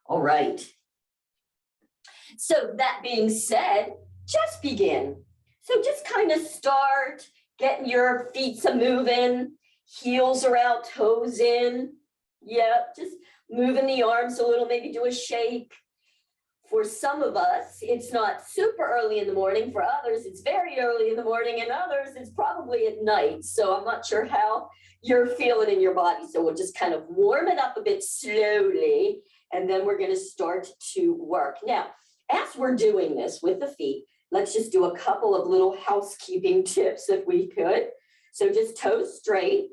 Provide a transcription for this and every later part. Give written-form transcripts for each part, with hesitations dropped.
All right. So that being said, just begin. So just kind of start getting your feet moving, heels are out, toes in. Yep, just moving the arms a little, maybe do a shake. For some of us, it's not super early in the morning. For others, it's very early in the morning, and others, it's probably at night. So I'm not sure how you're feeling in your body. So we'll just kind of warm it up a bit slowly, and then we're going to start to work. Now, as we're doing this with the feet, let's just do a couple of little housekeeping tips if we could. So just toes straight.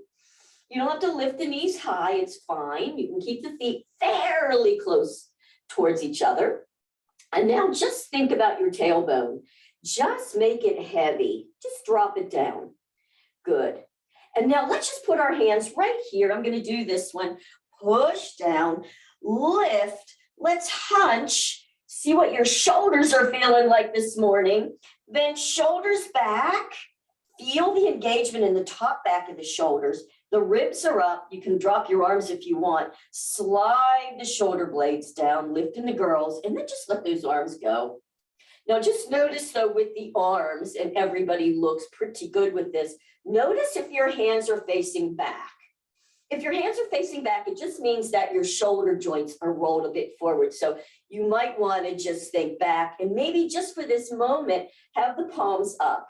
You don't have to lift the knees high, it's fine. You can keep the feet fairly close towards each other. And now just think about your tailbone. Just make it heavy. Just drop it down. Good. And now let's just put our hands right here. I'm going to do this one. Push down, lift. Let's hunch. See what your shoulders are feeling like this morning. Then shoulders back. Feel the engagement in the top back of the shoulders. The ribs are up. You can drop your arms if you want. Slide the shoulder blades down, lifting the girls, and then just let those arms go. Now just notice though with the arms, and everybody looks pretty good with this, notice if your hands are facing back. If your hands are facing back, it just means that your shoulder joints are rolled a bit forward. So you might want to just think back and maybe just for this moment, have the palms up.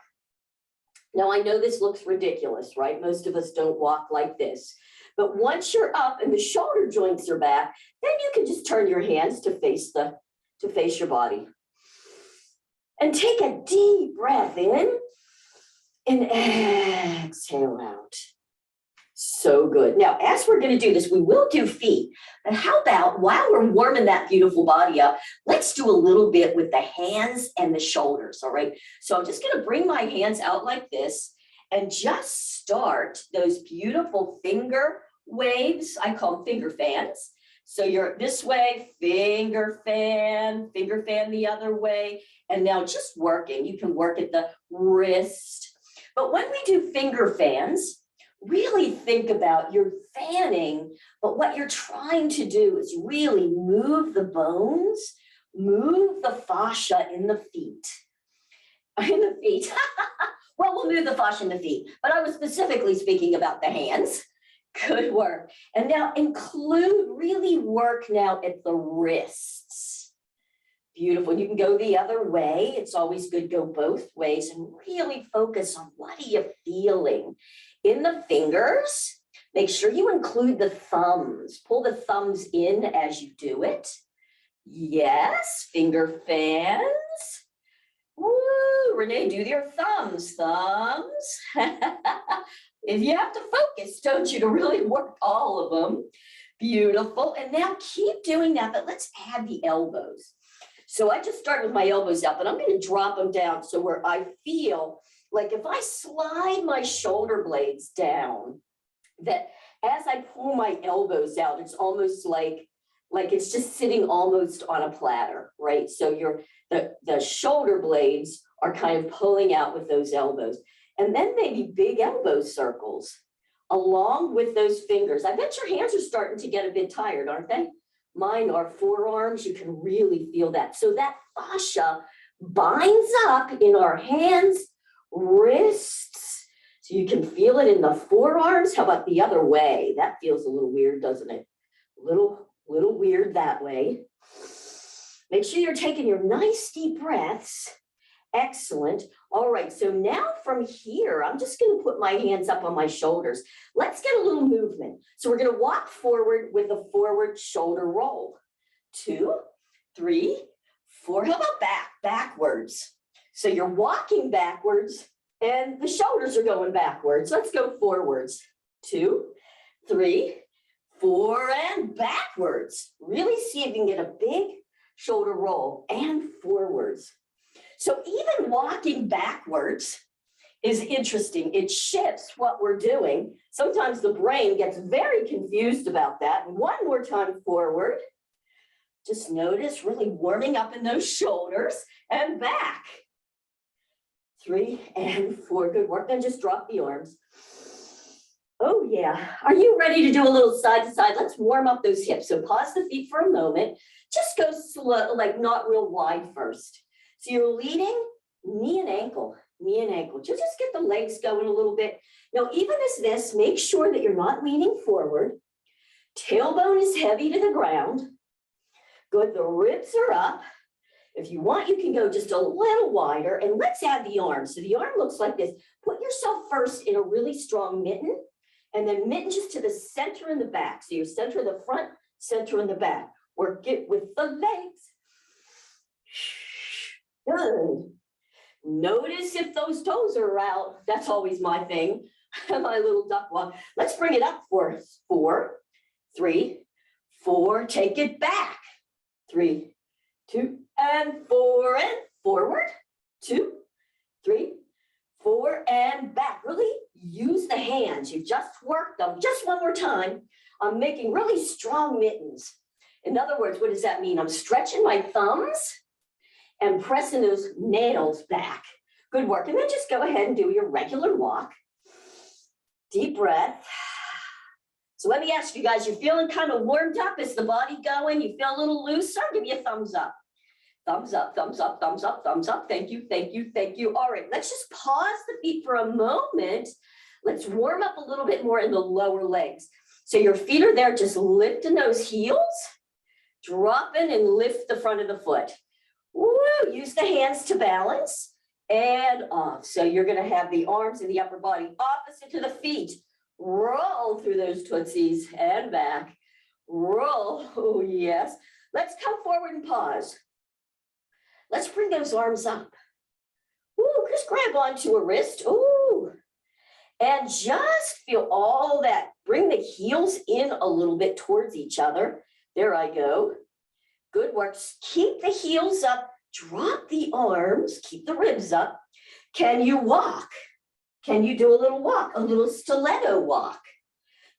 Now, I know this looks ridiculous, right? Most of us don't walk like this. But once you're up and the shoulder joints are back, then you can just turn your hands to face your body. And take a deep breath in and exhale out. So good. Now, as we're going to do this, we will do feet. And how about while we're warming that beautiful body up, let's do a little bit with the hands and the shoulders, all right? So I'm just going to bring my hands out like this and just start those beautiful finger waves. I call them finger fans. So you're this way, finger fan the other way. And now just working. You can work at the wrist. But when we do finger fans, really think about you're fanning, but what you're trying to do is really move the bones, move the fascia in the feet. Well, we'll move the fascia in the feet, but I was specifically speaking about the hands. Good work. And now really work now at the wrists. Beautiful. You can go the other way. It's always good to go both ways and really focus on what are you feeling. In the fingers, make sure you include the thumbs. Pull the thumbs in as you do it. Yes, finger fans. Woo, Renee, do your thumbs. If you have to focus, don't you, to really work all of them. Beautiful. And now keep doing that, but let's add the elbows. So I just start with my elbows up, and I'm going to drop them down so where I feel like if I slide my shoulder blades down, that as I pull my elbows out, it's almost like it's just sitting almost on a platter, right? So the shoulder blades are kind of pulling out with those elbows. And then maybe big elbow circles along with those fingers. I bet your hands are starting to get a bit tired, aren't they? Mine are forearms. You can really feel that. So that fascia binds up in our hands, wrists, so you can feel it in the forearms. How about the other way? That feels a little weird, doesn't it? Little weird that way. Make sure you're taking your nice deep breaths. Excellent. All right, so now from here, I'm just going to put my hands up on my shoulders. Let's get a little movement. So we're going to walk forward with a forward shoulder roll. 2, 3, 4. How about backwards? So you're walking backwards and the shoulders are going backwards. Let's go forwards. 2, 3, 4, and backwards. Really see if you can get a big shoulder roll and forwards. So even walking backwards is interesting. It shifts what we're doing. Sometimes the brain gets very confused about that. One more time forward. Just notice really warming up in those shoulders and back. 3 and 4. Good work. Then just drop the arms. Oh yeah, are you ready to do a little side to side? Let's warm up those hips. So pause the feet for a moment. Just go slow, like not real wide first. So you're leading knee and ankle, knee and ankle. Just get the legs going a little bit. Now, even as this, make sure that you're not leaning forward. Tailbone is heavy to the ground. Good, the ribs are up. If you want, you can go just a little wider, and let's add the arm. So the arm looks like this. Put yourself first in a really strong mitten, and then mitten just to the center and the back. So your center in the front, center in the back. Work it with the legs. Good. Notice if those toes are out. That's always my thing. My little duck walk. Let's bring it up for 4, 3, 4. Take it back. 3, 2, and 4, and forward. 2, 3, 4, and back. Really use the hands. You just worked them. Just one more time. I'm making really strong mittens. In other words, what does that mean? I'm stretching my thumbs and pressing those nails back. Good work. And then just go ahead and do your regular walk. Deep breath. So let me ask you guys, you feeling kind of warmed up? Is the body going? You feel a little looser? Give me a thumbs up. Thumbs up, thumbs up, thumbs up, thumbs up. Thank you, thank you, thank you. All right, let's just pause the feet for a moment. Let's warm up a little bit more in the lower legs. So your feet are there, just lifting those heels, dropping and lift the front of the foot. Woo, use the hands to balance and off. So you're gonna have the arms and the upper body opposite to the feet. Roll through those tootsies and back. Roll, oh yes. Let's come forward and pause. Let's bring those arms up. Ooh, just grab onto a wrist. Ooh. And just feel all that. Bring the heels in a little bit towards each other. There I go. Good work. Keep the heels up. Drop the arms. Keep the ribs up. Can you walk? Can you do a little walk? A little stiletto walk.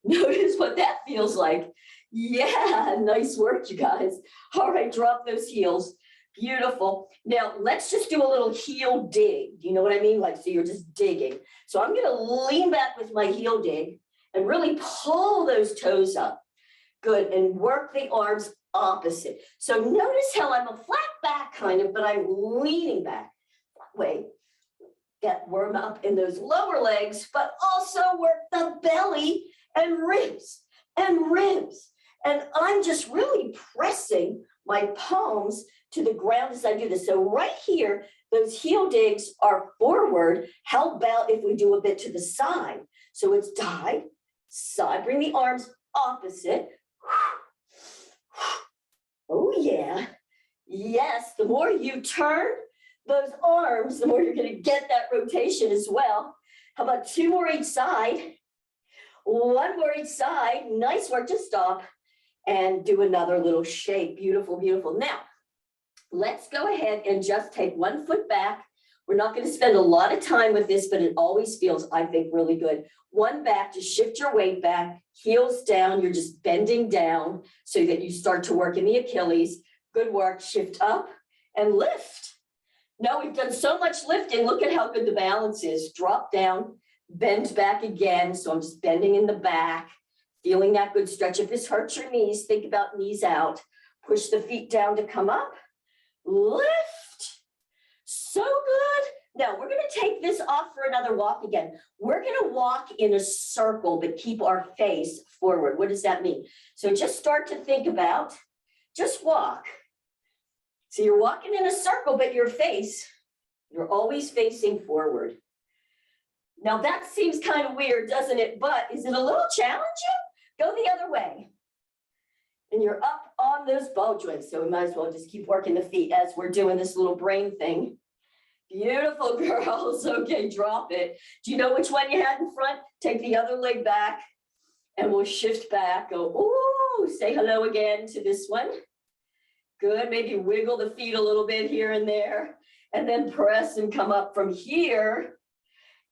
Notice what that feels like. Yeah, nice work, you guys. All right, drop those heels. Beautiful. Now, let's just do a little heel dig. Do you know what I mean? Like, so you're just digging. So I'm going to lean back with my heel dig and really pull those toes up. Good. And work the arms opposite. So notice how I'm a flat back kind of, but I'm leaning back that way. Get warm up in those lower legs, but also work the belly and ribs and ribs. And I'm just really pressing my palms to the ground as I do this. So right here, those heel digs are forward. How about if we do a bit to the side? So it's side, side, bring the arms opposite. Oh yeah, yes, the more you turn those arms, the more you're gonna get that rotation as well. How about 2 more each side? 1 more each side. Nice work. Just stop and do another little shake. Beautiful, beautiful. Now, let's go ahead and just take 1 foot back. We're not going to spend a lot of time with this, but it always feels, I think, really good. 1 back, just shift your weight back, heels down. You're just bending down so that you start to work in the Achilles. Good work. Shift up and lift. Now we've done so much lifting. Look at how good the balance is. Drop down, bend back again. So I'm just bending in the back, feeling that good stretch. If this hurts your knees, think about knees out. Push the feet down to come up. Lift. So good. Now we're going to take this off for another walk again. We're going to walk in a circle, but keep our face forward. What does that mean? So just start to think about, just walk. So you're walking in a circle, but your face, you're always facing forward. Now that seems kind of weird, doesn't it? But is it a little challenging? Go the other way. And you're up on those ball joints. So we might as well just keep working the feet as we're doing this little brain thing. Beautiful, girls. Okay, drop it. Do you know which one you had in front? Take the other leg back and we'll shift back. Go, ooh, say hello again to this one. Good, maybe wiggle the feet a little bit here and there, and then press and come up from here.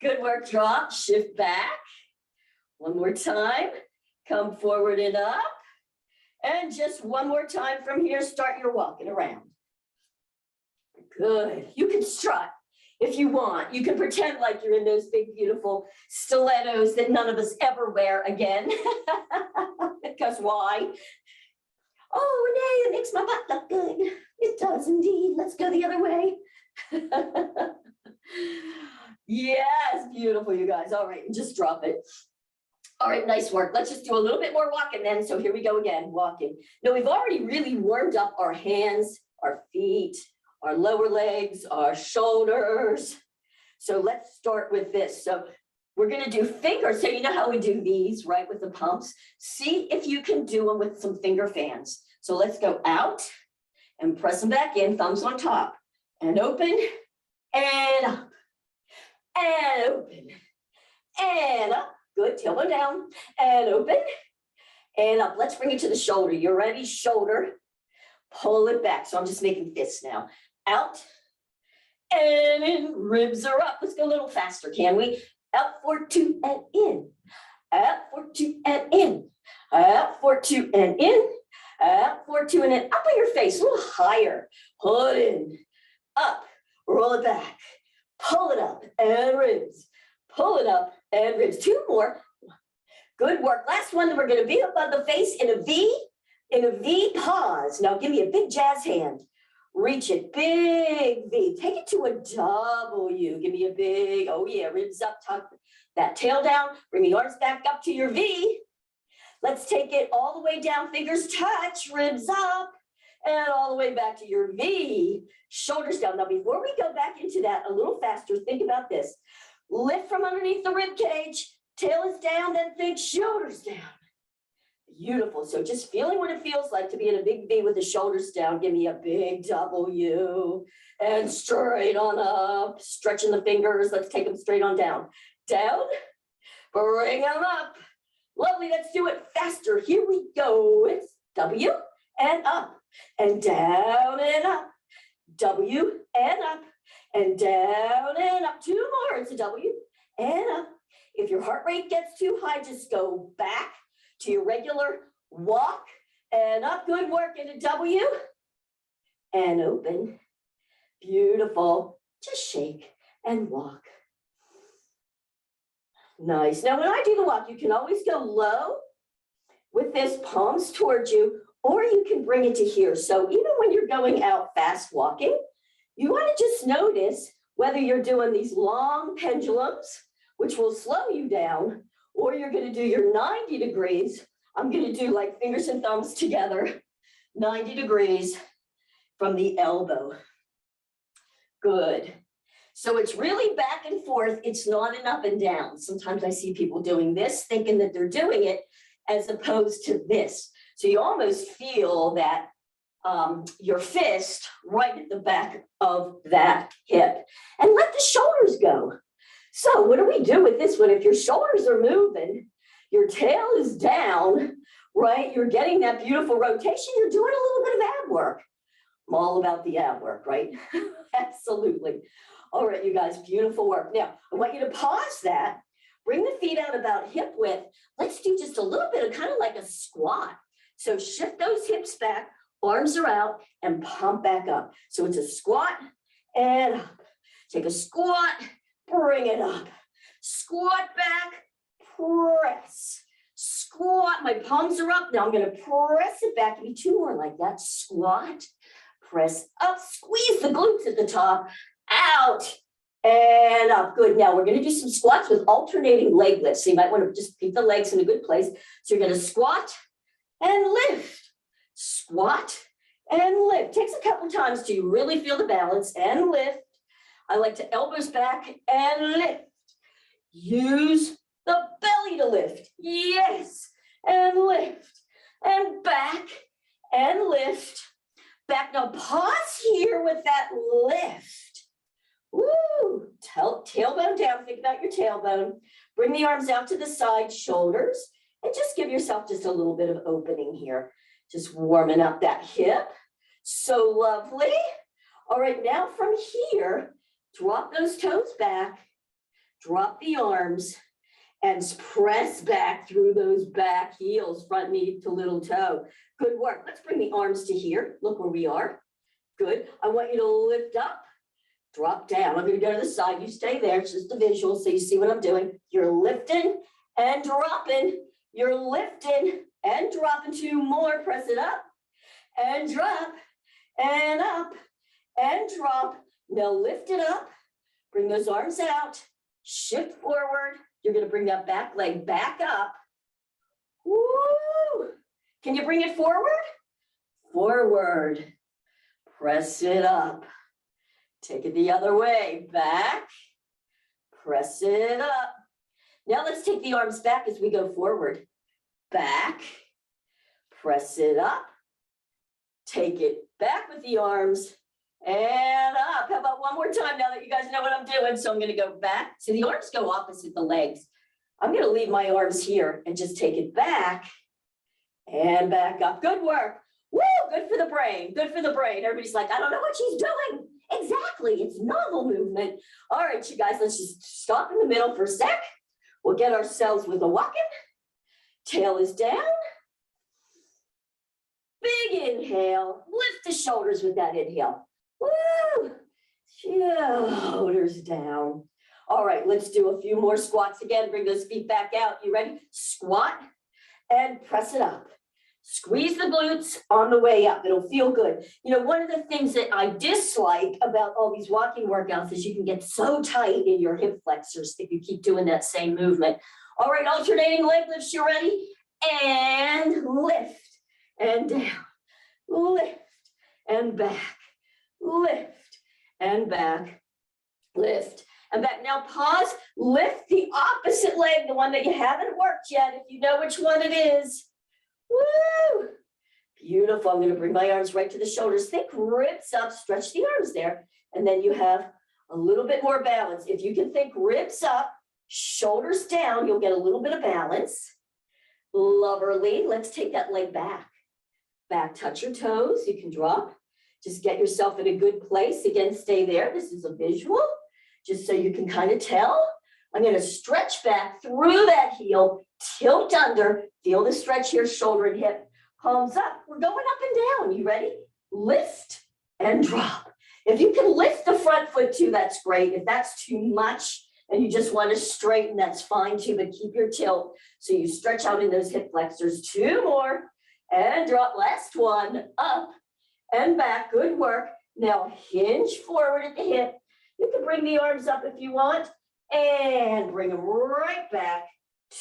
Good work, drop, shift back. 1 more time, come forward and up. And just 1 more time from here, start your walking around. Good, you can strut. if you want. You can pretend like you're in those big, beautiful stilettos that none of us ever wear again. Because why? Oh, Renee, it makes my butt look good. It does indeed. Let's go the other way. Yes, beautiful, you guys. All right, just drop it. All right, nice work. Let's just do a little bit more walking then. So here we go again, walking. Now we've already really warmed up our hands, our feet, our lower legs, our shoulders. So let's start with this. So we're gonna do fingers. So you know how we do these, right, with the pumps? See if you can do them with some finger fans. So let's go out and press them back in, thumbs on top, and open, and up, and open, and up. Good, tailbone down, and open, and up. Let's bring it to the shoulder. You're ready, shoulder, pull it back. So I'm just making fists now. Out, and in, ribs are up. Let's go a little faster, can we? Out for two and in, out for two and in, out for two and in, out for two and in. Up on your face, a little higher. Pull it in, up, roll it back, pull it up, and ribs. Pull it up and ribs. Two more. Good work. Last one, we're going to be up on the face in a V pause. Now give me a big jazz hand. Reach it, big V. Take it to a W. Give me a big, oh yeah, ribs up, tuck that tail down. Bring the arms back up to your V. Let's take it all the way down, fingers touch, ribs up, and all the way back to your V. Shoulders down. Now before we go back into that a little faster, think about this. Lift from underneath the rib cage, tail is down, then think shoulders down. Beautiful. So just feeling what it feels like to be in a big V with the shoulders down. Give me a big W and straight on up, stretching the fingers. Let's take them straight on down. Down, bring them up. Lovely. Let's do it faster. Here we go. It's W and up and down and up. W and up. And down and up, two more, it's a W, and up. If your heart rate gets too high, just go back to your regular walk, and up, good work, and a W, and open, beautiful. Just shake and walk. Nice. Now, when I do the walk, you can always go low with this, palms towards you, or you can bring it to here. So even when you're going out fast walking, you want to just notice whether you're doing these long pendulums, which will slow you down, or you're going to do your 90 degrees. I'm going to do like fingers and thumbs together, 90 degrees from the elbow. Good. So it's really back and forth. It's not an up and down. Sometimes I see people doing this, thinking that they're doing it as opposed to this. So you almost feel that your fist right at the back of that hip, and let the shoulders go. So what do we do with this one? If your shoulders are moving, your tail is down, right? You're getting that beautiful rotation. You're doing a little bit of ab work. I'm all about the ab work, right? Absolutely. All right, you guys, beautiful work. Now, I want you to pause that. Bring the feet out about hip width. Let's do just a little bit of kind of like a squat. So shift those hips back. Arms are out and pump back up. So it's a squat and up. Take a squat, bring it up. Squat back, press. Squat, my palms are up. Now I'm going to press it back. Give me two more like that. Squat, press up, squeeze the glutes at the top, out and up. Good. Now we're going to do some squats with alternating leg lifts. So you might want to just keep the legs in a good place. So you're going to squat and lift. Squat and lift. Takes a couple times to really feel the balance and lift. I like to elbows back and lift. Use the belly to lift. Yes. And lift. And back and lift. Back. Now pause here with that lift. Woo. Tailbone down. Think about your tailbone. Bring the arms out to the side, shoulders, and just give yourself just a little bit of opening here. Just warming up that hip. So lovely. All right, now from here, drop those toes back, drop the arms, and press back through those back heels, front knee to little toe. Good work. Let's bring the arms to here. Look where we are. Good. I want you to lift up, drop down. I'm going to go to the side. You stay there. It's just a visual so you see what I'm doing. You're lifting and dropping. You're lifting and dropping. 2 more. Press it up and drop and up and drop. Now lift it up. Bring those arms out. Shift forward. You're going to bring that back leg back up. Woo! Can you bring it forward? Forward. Press it up. Take it the other way. Back. Press it up. Now let's take the arms back as we go forward. Back. Press it up. Take it back with the arms and up. How about one more time now that you guys know what I'm doing? So I'm going to go back. So the arms go opposite the legs. I'm going to leave my arms here and just take it back and back up. Good work. Woo, good for the brain. Good for the brain. Everybody's like, I don't know what she's doing. Exactly. It's novel movement. All right, you guys, let's just stop in the middle for a sec. We'll get ourselves with a walking. Tail is down. Big inhale. Lift the shoulders with that inhale. Woo! Shoulders down. All right, let's do a few more squats again. Bring those feet back out. You ready? Squat and press it up. Squeeze the glutes on the way up. It'll feel good. You know, one of the things that I dislike about all these walking workouts is you can get so tight in your hip flexors if you keep doing that same movement. All right, alternating leg lifts. You ready? And lift and down. Lift and back. Lift and back. Lift and back. Now pause. Lift the opposite leg, the one that you haven't worked yet, if you know which one it is. Woo! Beautiful. I'm going to bring my arms right to the shoulders. Think ribs up, stretch the arms there. And then you have a little bit more balance. If you can think ribs up, shoulders down, you'll get a little bit of balance. Lovely. Let's take that leg back. Back, touch your toes. You can drop. Just get yourself in a good place. Again, stay there. This is a visual, just so you can kind of tell. I'm going to stretch back through that heel, tilt under, feel the stretch here, shoulder and hip, palms up. We're going up and down. You ready? Lift and drop. If you can lift the front foot too, that's great. If that's too much and you just want to straighten, that's fine too, but keep your tilt. So you stretch out in those hip flexors. 2 more and drop. Last one, up and back. Good work. Now hinge forward at the hip. You can bring the arms up if you want. And bring them right back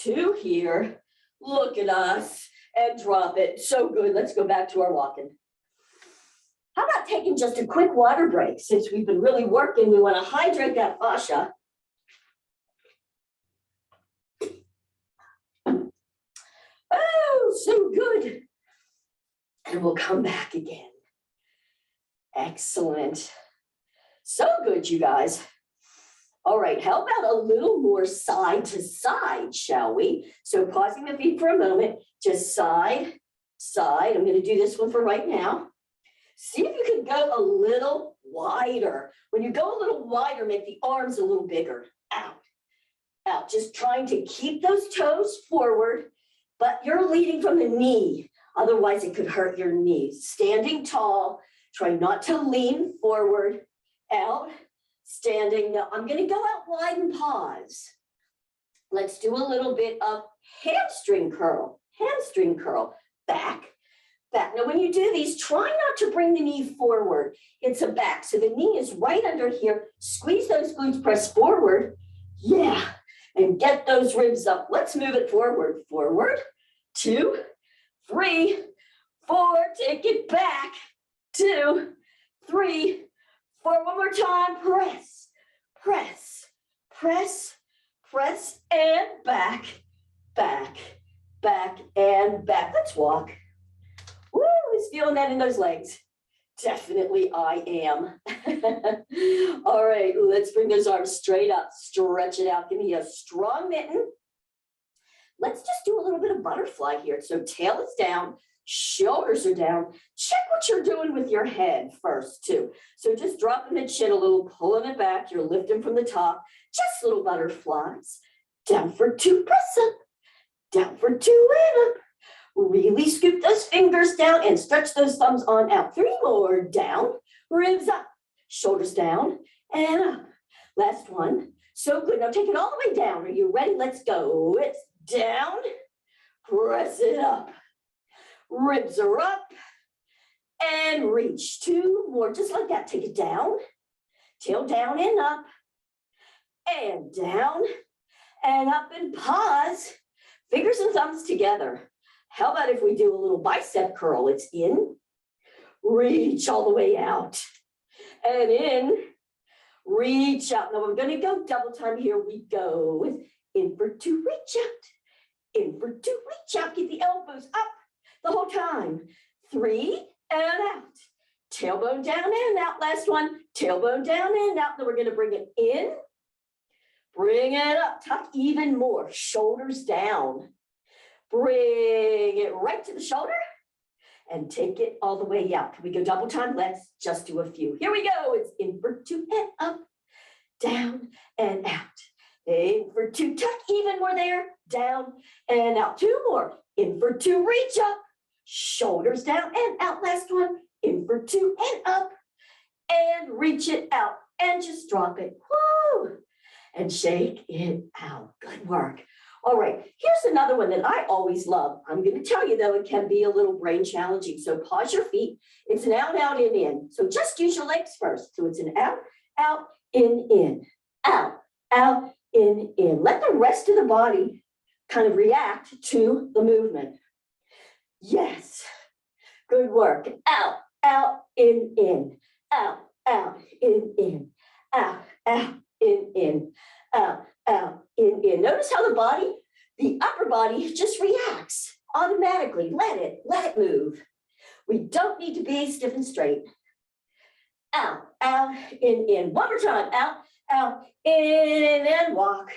to here. Look at us and drop it. So good. Let's go back to our walking. How about taking just a quick water break? Since we've been really working, we want to hydrate that fascia. Oh, so good. And we'll come back again. Excellent. So good, you guys. All right, how about a little more side to side, shall we? So pausing the feet for a moment, just side, side. I'm going to do this one for right now. See if you can go a little wider. When you go a little wider, make the arms a little bigger. Out, out. Just trying to keep those toes forward, but you're leading from the knee. Otherwise, it could hurt your knees. Standing tall, try not to lean forward, out. Standing. Now I'm going to go out wide and pause. Let's do a little bit of hamstring curl, back, back. Now when you do these, try not to bring the knee forward. It's a back. So the knee is right under here. Squeeze those glutes, press forward. Yeah. And get those ribs up. Let's move it forward. Forward. 2, 3, 4. Take it back. 2, 3, 4, one more time, press, press, press, press, and back, back, back, and back. Let's walk. Woo, who's feeling that in those legs? Definitely I am. All right, let's bring those arms straight up, stretch it out. Give me a strong mitten. Let's just do a little bit of butterfly here. So tail is down. Shoulders are down. Check what you're doing with your head first too. So just dropping the chin a little, pulling it back. You're lifting from the top. Just little butterflies. Down for 2, press up. Down for 2, and up. Really scoop those fingers down and stretch those thumbs on out. 3 more, down, ribs up. shoulders down and up. Last one. So good. Now take it all the way down. Are you ready? Let's go. It's down. Press it up. Ribs are up. And reach. 2 more. Just like that. Take it down. Tail down and up. And down. And up and pause. Fingers and thumbs together. How about if we do a little bicep curl? It's in. Reach all the way out. And in. Reach out. Now we're going to go double time. Here we go. In for 2, reach out. In for 2, reach out. Get the elbows up the whole time. 3 and out. Tailbone down and out. Last one. Tailbone down and out. Then we're going to bring it in. Bring it up. Tuck even more. Shoulders down. Bring it right to the shoulder. And take it all the way out. Can we go double time? Let's just do a few. Here we go. It's in for 2 and up, down and out. In for 2, tuck even more there, down and out. 2 more. In for 2, reach up, shoulders down and out. Last one. In for 2 and up, and reach it out and just drop it. Woo! And shake it out. Good work. All right, here's another one that I always love. I'm going to tell you, though, it can be a little brain challenging. So pause your feet. It's an out, out, in. So just use your legs first. So it's an out, out, in, out, out, in. Let the rest of the body kind of react to the movement. Yes, good work. Out, out, in, out, out, in, out, out, in, out, out, in. Notice how the upper body just reacts automatically. Let it move. We don't need to be stiff and straight. Out, out, in. One more time. Out, out, in, and walk.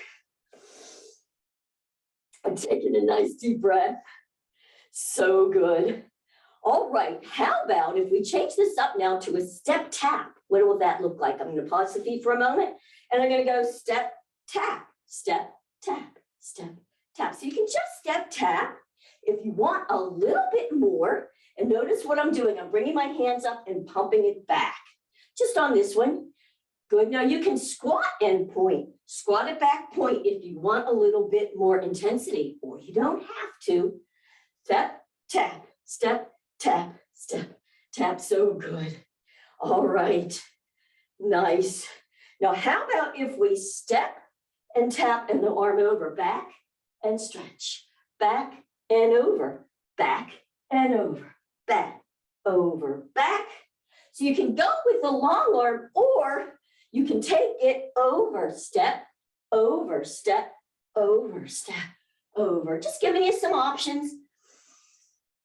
I'm taking a nice deep breath. So good. All right, how about if we change this up now to a step tap? What will that look like? I'm going to pause the feet for a moment, and I'm going to go step, tap, step, tap, step, tap. So you can just step, tap. If you want a little bit more, and notice what I'm doing. I'm bringing my hands up and pumping it back. Just on this one. Good. Now you can squat and point. Squat it back, point if you want a little bit more intensity, or you don't have to. Step, tap, step, tap, step, tap. So good. All right. Nice. Now, how about if we step and tap and the arm over, back and stretch, back and over, back and over, back, over, back. So you can go with the long arm, or you can take it over, step, over, step, over, step, over. Just giving you some options.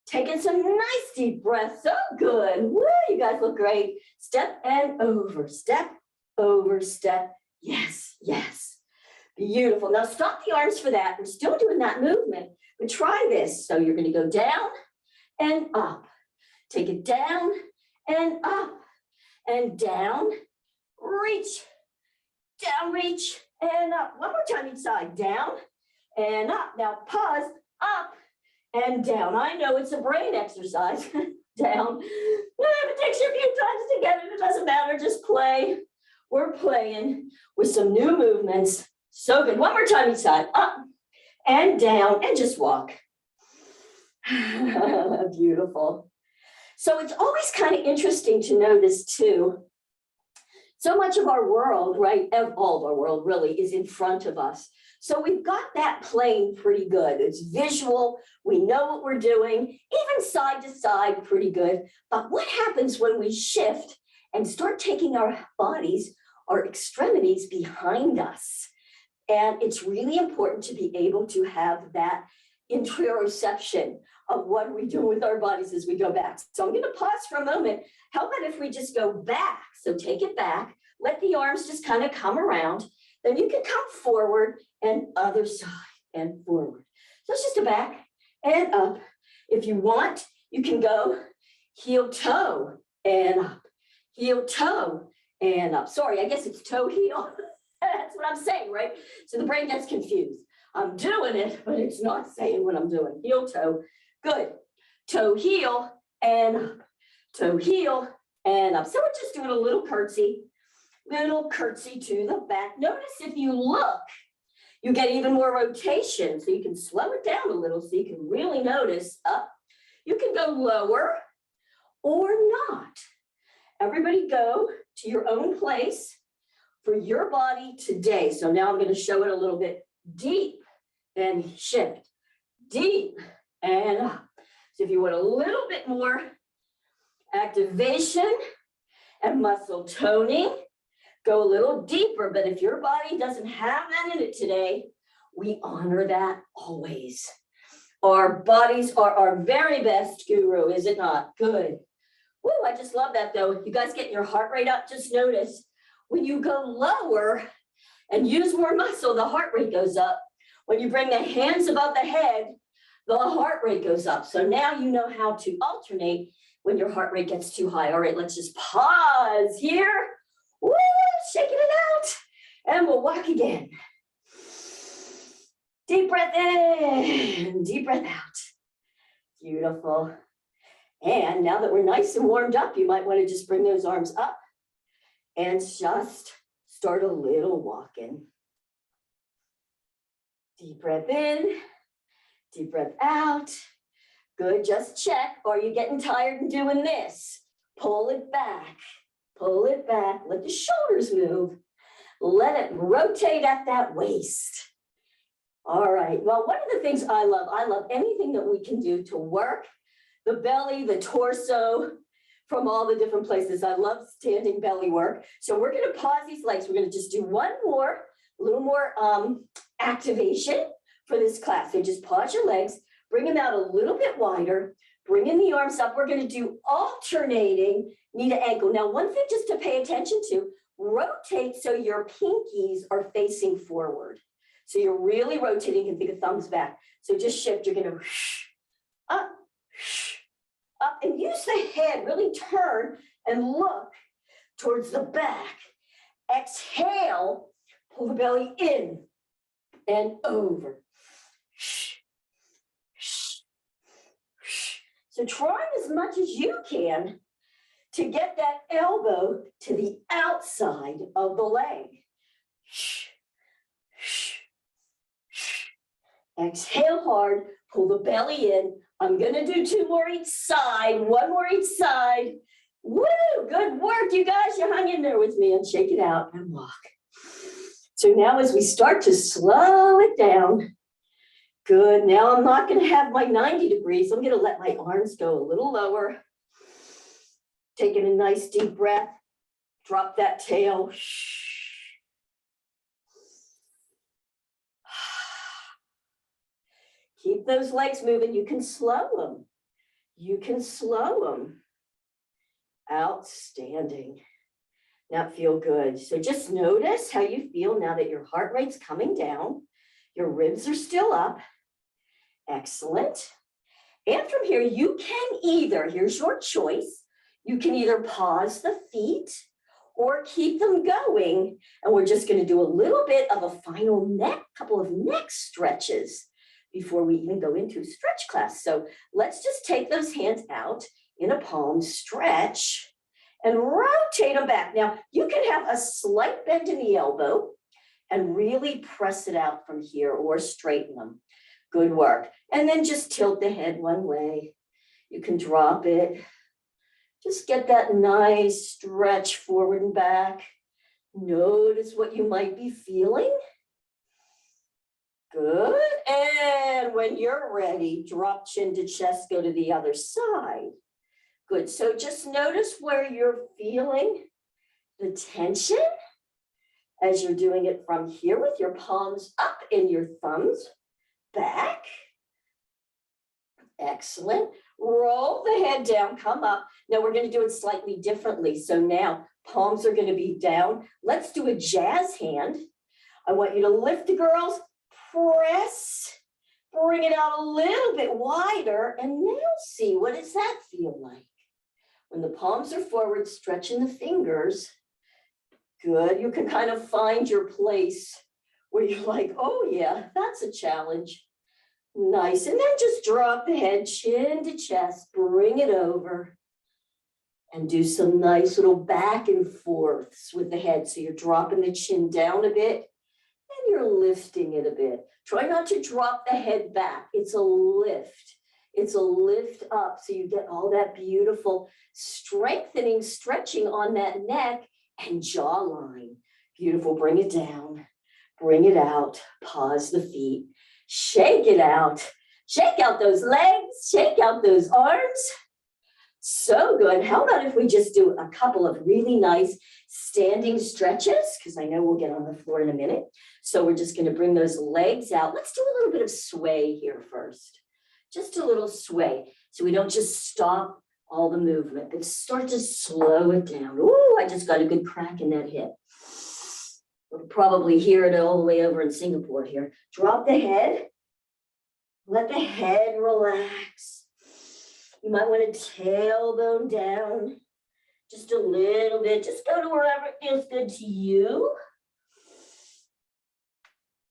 Taking some nice deep breaths. So good. Woo, you guys look great. Step and over, step, over, step. Yes, yes. Beautiful. Now stop the arms for that. We're still doing that movement, but try this. So you're going to go down and up. Take it down and up and down. Reach, down, reach, and up. One more time each side. Down and up. Now pause, up and down. I know it's a brain exercise. Down. It takes you a few times to get it. It doesn't matter. Just play. We're playing with some new movements. So good. One more time each side. Up and down and just walk. Beautiful. So it's always kind of interesting to notice too. So much of our world, right? All of our world really is in front of us. So we've got that playing pretty good. It's visual. We know what we're doing, even side to side, pretty good. But what happens when we shift and start taking our bodies, our extremities behind us? And it's really important to be able to have that interoception of what are we doing with our bodies as we go back. So I'm going to pause for a moment. How about if we just go back? So take it back, let the arms just kind of come around. Then you can come forward and other side and forward. So it's just a back and up. If you want, you can go heel toe and up, heel toe and up. Sorry, I guess it's toe heel. That's what I'm saying, right? So the brain gets confused. I'm doing it, but it's not saying what I'm doing. Heel toe, good. Toe heel and up, toe heel and up. So we're just doing a little curtsy to the back. Notice if you look, you get even more rotation, so you can slow it down a little so you can really notice up. You can go lower or not. Everybody go to your own place for your body today. So now I'm going to show it a little bit. Deep and shift, deep and up. So if you want a little bit more activation and muscle toning, go a little deeper. But if your body doesn't have that in it today, we honor that always. Our bodies are our very best guru, is it not? Good. Woo, I just love that though. You guys getting your heart rate up? Just notice when you go lower and use more muscle, the heart rate goes up. When you bring the hands above the head, the heart rate goes up. So now you know how to alternate when your heart rate gets too high. All right, let's just pause here. Woo, shaking it out. And we'll walk again. Deep breath in, deep breath out. Beautiful. And now that we're nice and warmed up, you might want to just bring those arms up and just start a little walking. Deep breath in, deep breath out. Good, just check. Are you getting tired and doing this? Pull it back, let the shoulders move. Let it rotate at that waist. All right, well, one of the things I love anything that we can do to work the belly, the torso, from all the different places. I love standing belly work. So we're gonna pause these legs. We're gonna just do one more, a little more activation for this class. So just pause your legs, bring them out a little bit wider, bring in the arms up. We're gonna do alternating knee to ankle. Now, one thing just to pay attention to, rotate so your pinkies are facing forward. So you're really rotating, you can think of thumbs back. So just shift, you're gonna up, up, and use the head, really turn and look towards the back. Exhale, pull the belly in and over. So try as much as you can to get that elbow to the outside of the leg. Exhale hard, pull the belly in. I'm gonna do 2 more each side, 1 more each side. Woo, good work, you guys. You hung in there with me and shake it out and walk. So now as we start to slow it down, good. Now I'm not gonna have my 90 degrees. I'm gonna let my arms go a little lower. Taking a nice deep breath. Drop that tail. Keep those legs moving. You can slow them. You can slow them. Outstanding. That feel good. So just notice how you feel now that your heart rate's coming down. Your ribs are still up. Excellent. And from here, you can either, here's your choice, you can either pause the feet or keep them going. And we're just going to do a little bit of a final couple of neck stretches before we even go into stretch class. So let's just take those hands out in a palm, stretch, and rotate them back. Now, you can have a slight bend in the elbow and really press it out from here or straighten them. Good work. And then just tilt the head one way. You can drop it. Just get that nice stretch forward and back. Notice what you might be feeling. Good. And when you're ready, drop chin to chest, go to the other side. Good. So just notice where you're feeling the tension as you're doing it from here with your palms up and your thumbs back. Excellent. Roll the head down, come up. Now we're going to do it slightly differently. So now palms are going to be down. Let's do a jazz hand. I want you to lift the girls, press, bring it out a little bit wider, and now see, what does that feel like? When the palms are forward, stretching the fingers. Good. You can kind of find your place where you're like, oh yeah, that's a challenge. Nice. And then just drop the head, chin to chest, bring it over. And do some nice little back and forths with the head. So you're dropping the chin down a bit and you're lifting it a bit. Try not to drop the head back. It's a lift. It's a lift up. So you get all that beautiful strengthening, stretching on that neck and jawline. Beautiful. Bring it down. Bring it out. Pause the feet. Shake it out. Shake out those legs. Shake out those arms. So good. How about if we just do a couple of really nice standing stretches? Because I know we'll get on the floor in a minute. So we're just going to bring those legs out. Let's do a little bit of sway here first. Just a little sway. So we don't just stop all the movement, but start to slow it down. Ooh, I just got a good crack in that hip. We'll probably hear it all the way over in Singapore here. Drop the head. Let the head relax. You might want to tailbone down just a little bit. Just go to wherever it feels good to you.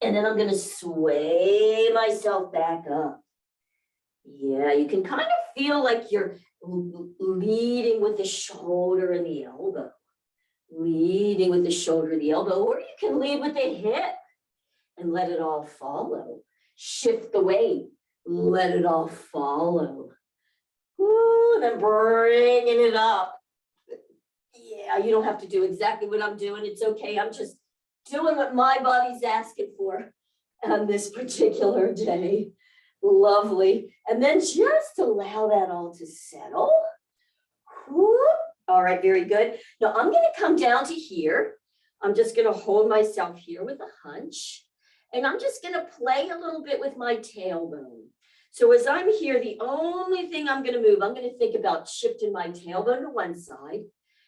And then I'm going to sway myself back up. Yeah, you can kind of feel like you're leading with the shoulder and the elbow. Leading with the shoulder and the elbow. Or you can lead with the hip and let it all follow. Shift the weight. Let it all follow. Ooh, and then bringing it up. Yeah, you don't have to do exactly what I'm doing. It's okay. I'm just doing what my body's asking for on this particular day. Lovely. And then just allow that all to settle. Ooh. All right, very good. Now I'm going to come down to here. I'm just going to hold myself here with a hunch. And I'm just going to play a little bit with my tailbone. So as I'm here, the only thing I'm going to move, I'm going to think about shifting my tailbone to one side,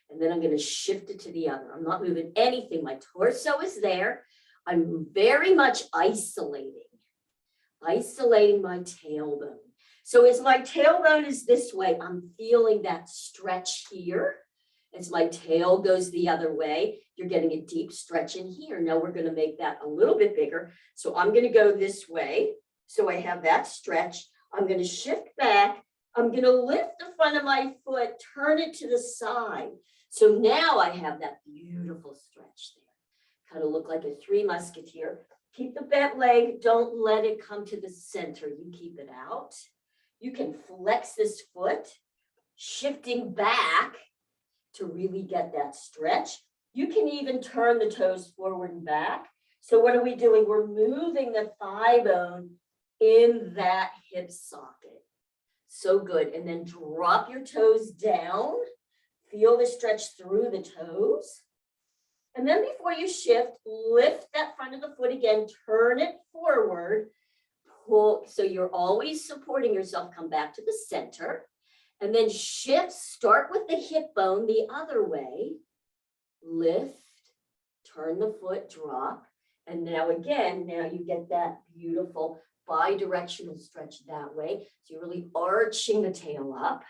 and then I'm going to shift it to the other. I'm not moving anything. My torso is there. I'm very much isolating my tailbone. So as my tailbone is this way, I'm feeling that stretch here. As my tail goes the other way, you're getting a deep stretch in here. Now we're going to make that a little bit bigger. So I'm going to go this way. So I have that stretch. I'm going to shift back. I'm going to lift the front of my foot, turn it to the side. So now I have that beautiful stretch there. Kind of look like a three musketeer. Keep the bent leg. Don't let it come to the center. You keep it out. You can flex this foot, shifting back to really get that stretch. You can even turn the toes forward and back. So what are we doing? We're moving the thigh bone in that hip socket. So good. And then drop your toes down. Feel the stretch through the toes. And then before you shift, lift that front of the foot again, turn it forward, pull. So you're always supporting yourself. Come back to the center. And then shift, start with the hip bone the other way. Lift, turn the foot, drop. And now again, now you get that beautiful bi-directional stretch that way. So you're really arching the tail up,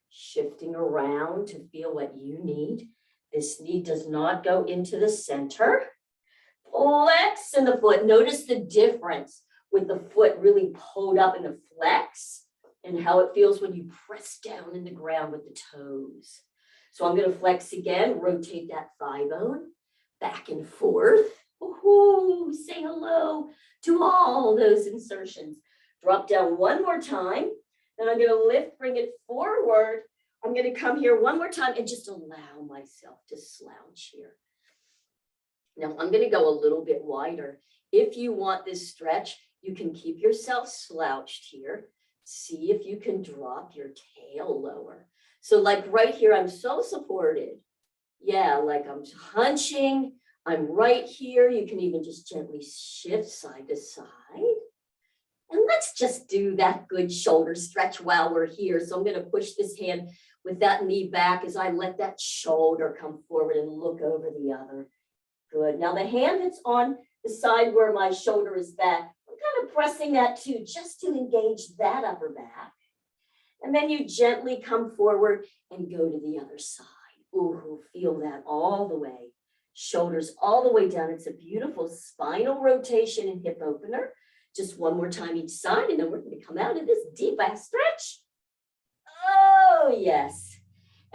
shifting around to feel what you need. This knee does not go into the center. Flex in the foot. Notice the difference with the foot really pulled up in the flex and how it feels when you press down in the ground with the toes. So I'm going to flex again, rotate that thigh bone back and forth. Ooh, say hello to all those insertions. Drop down one more time. Then I'm going to lift, bring it forward. I'm going to come here one more time and just allow myself to slouch here. Now I'm going to go a little bit wider. If you want this stretch, you can keep yourself slouched here. See if you can drop your tail lower. So like right here, I'm so supported. Yeah, like I'm hunching. I'm right here. You can even just gently shift side to side. And let's just do that good shoulder stretch while we're here. So I'm going to push this hand with that knee back as I let that shoulder come forward and look over the other. Good. Now the hand that's on the side where my shoulder is back, I'm kind of pressing that too, just to engage that upper back. And then you gently come forward and go to the other side. Ooh, feel that all the way. Shoulders all the way down. It's a beautiful spinal rotation and hip opener. Just one more time each side, and then we're going to come out of this deep ass stretch. Oh, yes.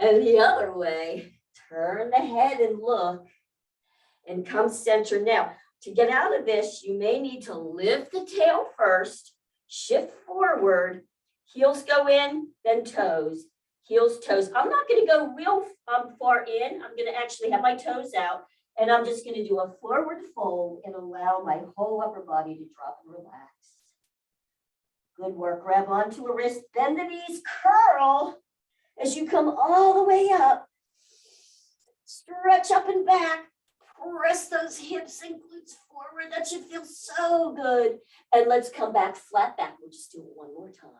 And the other way, turn the head and look and come center. Now, to get out of this, you may need to lift the tail first, shift forward, heels go in, then toes, heels, toes. I'm not going to go real far in. I'm going to actually have my toes out, and I'm just going to do a forward fold and allow my whole upper body to drop and relax. Good work. Grab onto a wrist, bend the knees, curl as you come all the way up. Stretch up and back. Press those hips and glutes forward. That should feel so good. And let's come back flat back. We'll just do it one more time.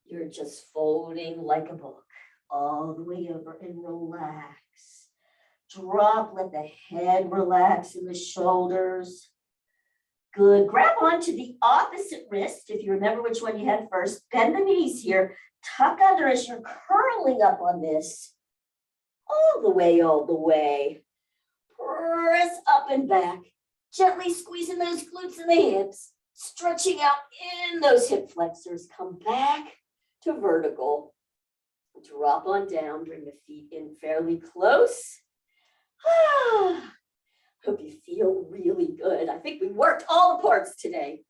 You're just folding like a book all the way over and relax. Drop, let the head relax in the shoulders. Good. Grab onto the opposite wrist. If you remember which one you had first, bend the knees here. Tuck under as you're curling up on this. All the way, all the way. Press up and back. Gently squeezing those glutes and the hips. Stretching out in those hip flexors. Come back to vertical. Drop on down. Bring the feet in fairly close. Hope you feel really good. I think we worked all the parts today.